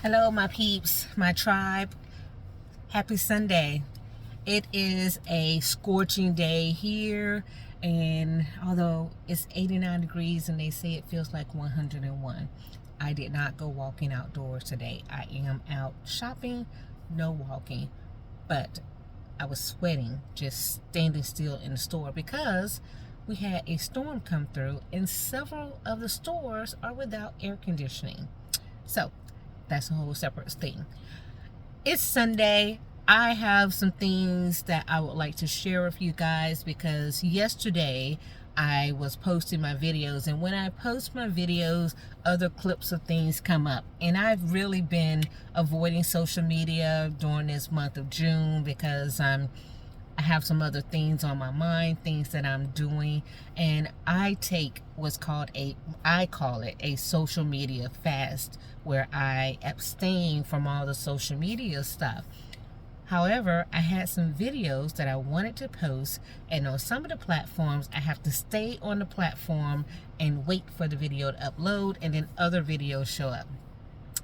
Hello, my peeps, my tribe. Happy Sunday. It is a scorching day here, and although it's 89 degrees and they say it feels like 101, I did not go walking outdoors today. I am out shopping, no walking, but I was sweating just standing still in the store because we had a storm come through and several of the stores are without air conditioning. So that's a whole separate thing. It's Sunday. I have some things that I would like to share with you guys because yesterday I was posting my videos, and when I post my videos, other clips of things come up. And I've really been avoiding social media during this month of June because I have some other things on my mind, things that I'm doing, and I take what's called I call it a social media fast, where I abstain from all the social media stuff. However, I had some videos that I wanted to post, and on some of the platforms, I have to stay on the platform and wait for the video to upload, and then other videos show up.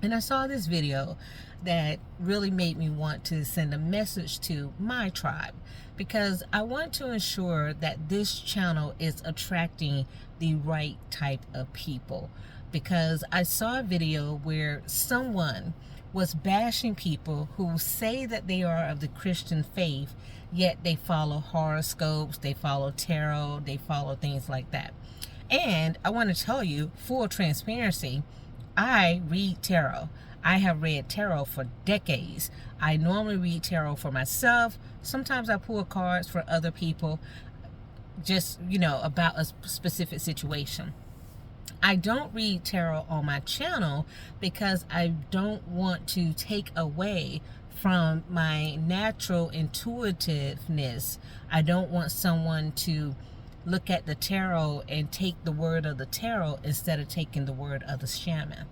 And I saw this video that really made me want to send a message to my tribe, because I want to ensure that this channel is attracting the right type of people. Because I saw a video where someone was bashing people who say that they are of the Christian faith, yet they follow horoscopes, they follow tarot, they follow things like that. And I want to tell you, full transparency, I read tarot. I have read tarot for decades. I normally read tarot for myself. Sometimes I pull cards for other people, just, about a specific situation. I don't read tarot on my channel because I don't want to take away from my natural intuitiveness. I don't want someone to look at the tarot and take the word of the tarot instead of taking the word of the shaman,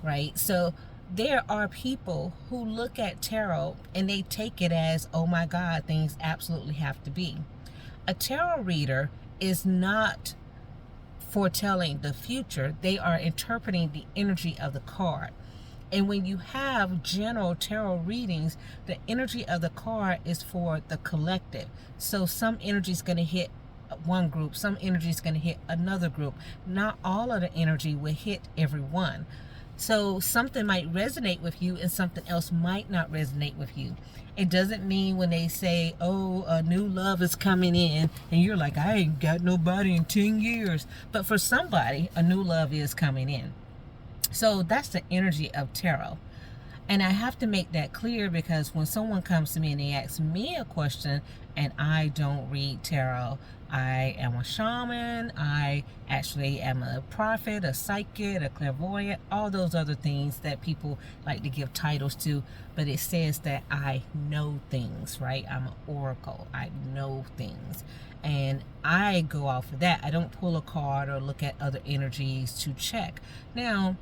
right? So there are people who look at tarot and they take it as, oh my God, things absolutely have to be. A tarot reader is not foretelling the future. They are interpreting the energy of the card. And when you have general tarot readings, the energy of the card is for the collective. So some energy is going to hit one group, some energy is going to hit another group. Not all of the energy will hit everyone. So something might resonate with you and something else might not resonate with you. It doesn't mean when they say, oh, a new love is coming in, and you're like, I ain't got nobody in 10 years. But for somebody, a new love is coming in. So that's the energy of tarot. And I have to make that clear, because when someone comes to me and they ask me a question, and I don't read tarot, I am a shaman, I actually am a prophet, a psychic, a clairvoyant, all those other things that people like to give titles to, but it says that I know things, right? I'm an oracle, I know things. And I go off of that. I don't pull a card or look at other energies to check. Now,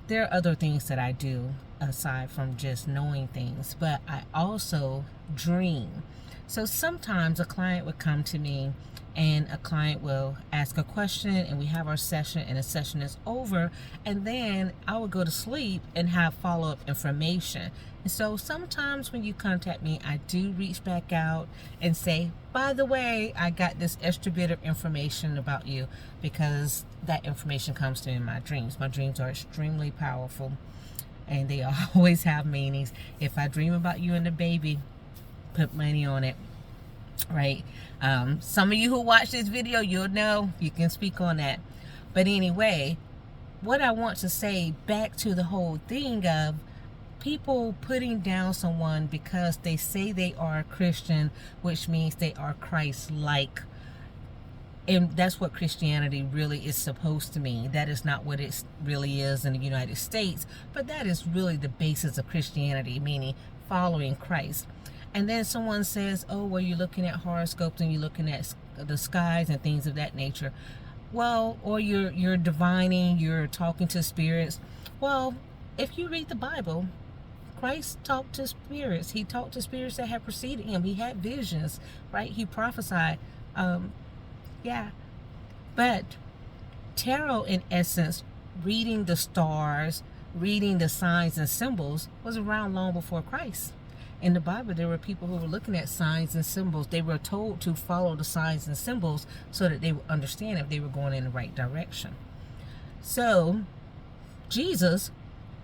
there are other things that I do aside from just knowing things, but I also dream. So sometimes a client would come to me and a client will ask a question and we have our session and the session is over, and then I would go to sleep and have follow-up information. And so sometimes when you contact me, I do reach back out and say, by the way, I got this extra bit of information about you, because that information comes to me in my dreams. My dreams are extremely powerful and they always have meanings. If I dream about you and the baby, put money on it, right? Some of you who watch this video, you'll know, you can speak on that. But anyway, what I want to say back to the whole thing of people putting down someone because they say they are a Christian, which means they are Christ-like. And that's what Christianity really is supposed to mean. That is not what it really is in the United States, but that is really the basis of Christianity, meaning following Christ. And then someone says, oh, well, you're looking at horoscopes and you're looking at the skies and things of that nature. Well, or you're divining, you're talking to spirits. Well, if you read the Bible, Christ talked to spirits. He talked to spirits that had preceded him. He had visions, right? He prophesied. Yeah. But tarot, in essence, reading the stars, reading the signs and symbols was around long before Christ. In the Bible, there were people who were looking at signs and symbols. They were told to follow the signs and symbols so that they would understand if they were going in the right direction. So, Jesus,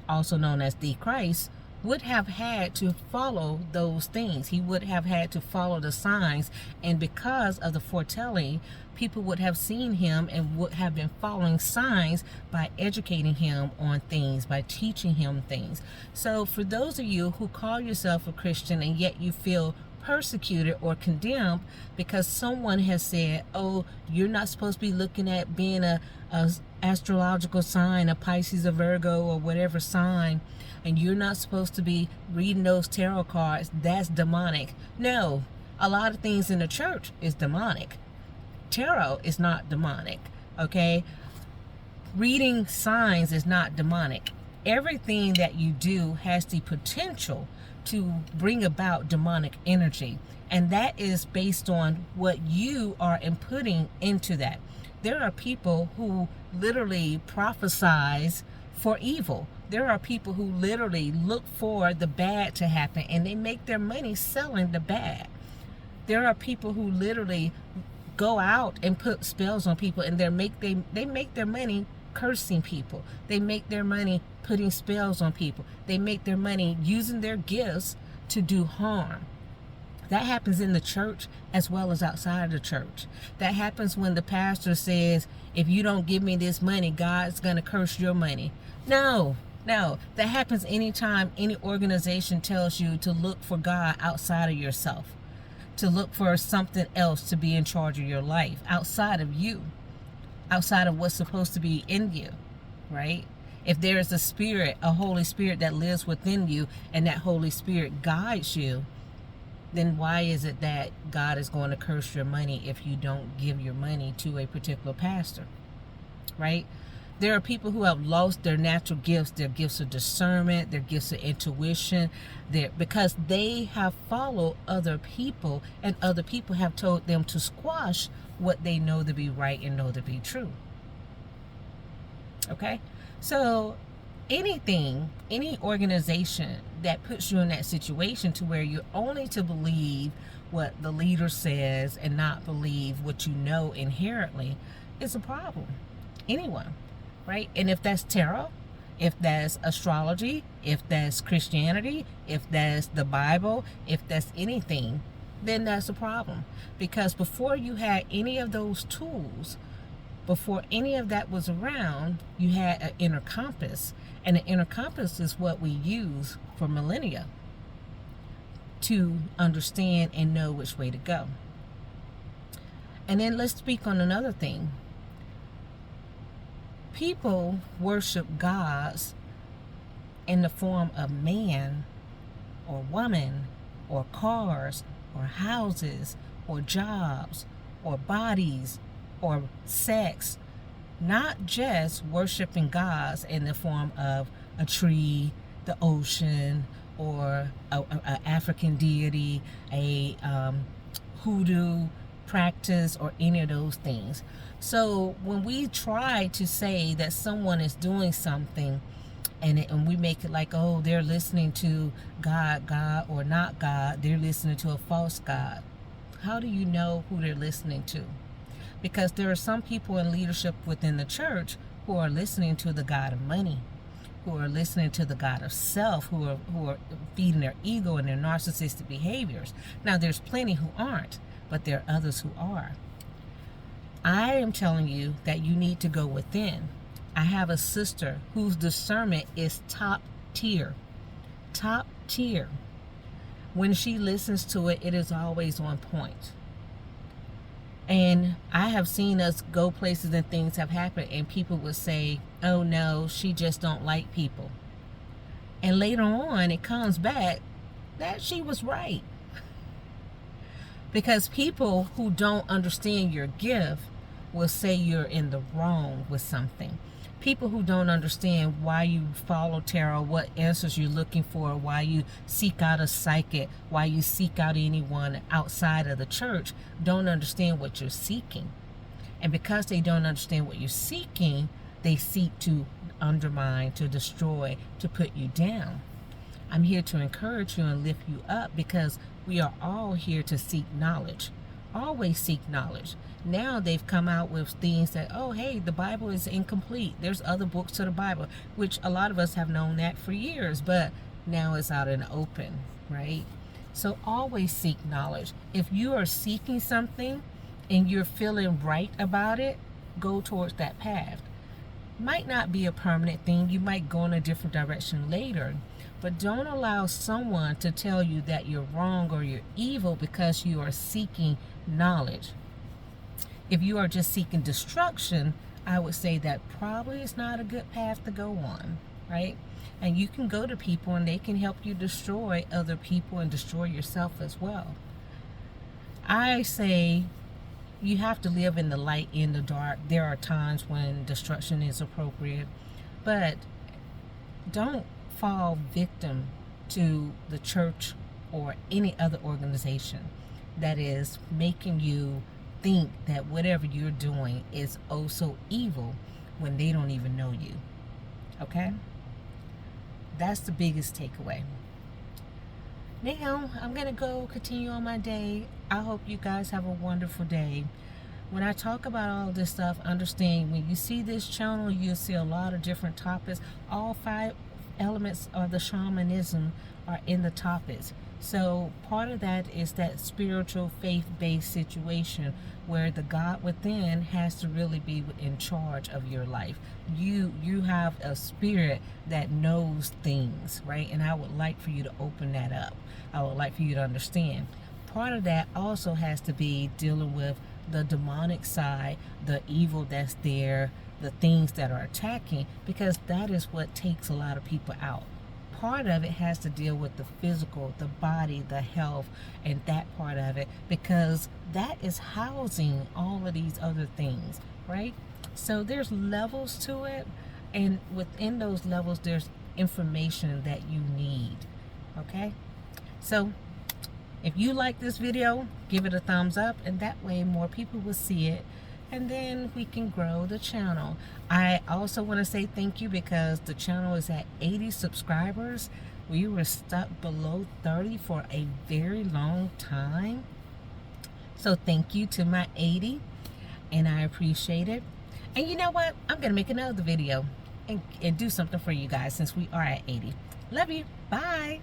also known as the Christ, would have had to follow those things. He would have had to follow the signs, and because of the foretelling, people would have seen him and would have been following signs by educating him on things, by teaching him things. So for those of you who call yourself a Christian and yet you feel persecuted or condemned because someone has said, oh, you're not supposed to be looking at being a astrological sign, a Pisces, a Virgo, or whatever sign, and you're not supposed to be reading those tarot cards, that's demonic. No, a lot of things in the church is demonic. Tarot is not demonic, okay? Reading signs is not demonic. Everything that you do has the potential to bring about demonic energy, and that is based on what you are inputting into that. There are people who literally prophesize for evil. There are people who literally look for the bad to happen, and they make their money selling the bad. There are people who literally go out and put spells on people, and they make their money cursing people. They make their money putting spells on people. They make their money using their gifts to do harm. That happens in the church as well as outside of the church. That happens when the pastor says, if you don't give me this money, God's going to curse your money. No, that happens anytime any organization tells you to look for God outside of yourself, to look for something else to be in charge of your life, outside of you, outside of what's supposed to be in you, right? If there is a spirit, a Holy Spirit that lives within you, and that Holy Spirit guides you, then why is it that God is going to curse your money if you don't give your money to a particular pastor, right? There are people who have lost their natural gifts, their gifts of discernment, their gifts of intuition, because they have followed other people, and other people have told them to squash what they know to be right and know to be true. Okay? So any organization that puts you in that situation to where you're only to believe what the leader says and not believe what you know inherently is a problem. Anyone, right? And if that's tarot, if that's astrology, if that's Christianity, if that's the Bible, if that's anything, then that's a problem. Because before you had any of those tools, before any of that was around, you had an inner compass. And an inner compass is what we use for millennia to understand and know which way to go. And then let's speak on another thing. People worship gods in the form of man or woman or cars or houses or jobs or bodies or sex, not just worshiping gods in the form of a tree, the ocean, or a African deity, a hoodoo practice, or any of those things. So when we try to say that someone is doing something and we make it like, oh, they're listening to God, or not God, they're listening to a false God. How do you know who they're listening to? Because there are some people in leadership within the church who are listening to the God of money, who are listening to the God of self, who are feeding their ego and their narcissistic behaviors. Now, there's plenty who aren't, but there are others who are. I am telling you that you need to go within. I have a sister whose discernment is top tier. Top tier. When she listens to it, it is always on point. And I have seen us go places and things have happened and people would say, oh no, she just don't like people. And later on, it comes back that she was right. Because people who don't understand your gift will say you're in the wrong with something. People who don't understand why you follow tarot, what answers you're looking for, why you seek out a psychic, why you seek out anyone outside of the church, don't understand what you're seeking. And because they don't understand what you're seeking, they seek to undermine, to destroy, to put you down. I'm here to encourage you and lift you up, because we are all here to seek knowledge. Always seek knowledge. Now they've come out with things that, oh, hey, the Bible is incomplete. There's other books to the Bible, which a lot of us have known that for years, but now it's out in the open, right? So always seek knowledge. If you are seeking something and you're feeling right about it, go towards that path. Might not be a permanent thing. You might go in a different direction later, but don't allow someone to tell you that you're wrong or you're evil because you are seeking knowledge. If you are just seeking destruction, I would say that probably is not a good path to go on, right? And you can go to people and they can help you destroy other people and destroy yourself as well. I say you have to live in the light, in the dark. There are times when destruction is appropriate, but don't fall victim to the church or any other organization that is making you think that whatever you're doing is oh so evil when they don't even know you. Okay? That's the biggest takeaway. Now, I'm going to go continue on my day. I hope you guys have a wonderful day. When I talk about all this stuff, understand when you see this channel, you'll see a lot of different topics. All 5 elements of the shamanism are in the topics. So part of that is that spiritual faith-based situation where the God within has to really be in charge of your life. You have a spirit that knows things, right? And I would like for you to open that up. I would like for you to understand. Part of that also has to be dealing with the demonic side, the evil that's there, the things that are attacking, because that is what takes a lot of people out. Part of it has to deal with the physical, the body, the health, and that part of it, because that is housing all of these other things, right? So there's levels to it, and within those levels there's information that you need. Okay, so if you like this video, give it a thumbs up, and that way more people will see it, and then we can grow the channel. I also want to say thank you, because the channel is at 80 subscribers. We were stuck below 30 for a very long time. So thank you to my 80, and I appreciate it. And you know what? I'm going to make another video and do something for you guys since we are at 80. Love you. Bye.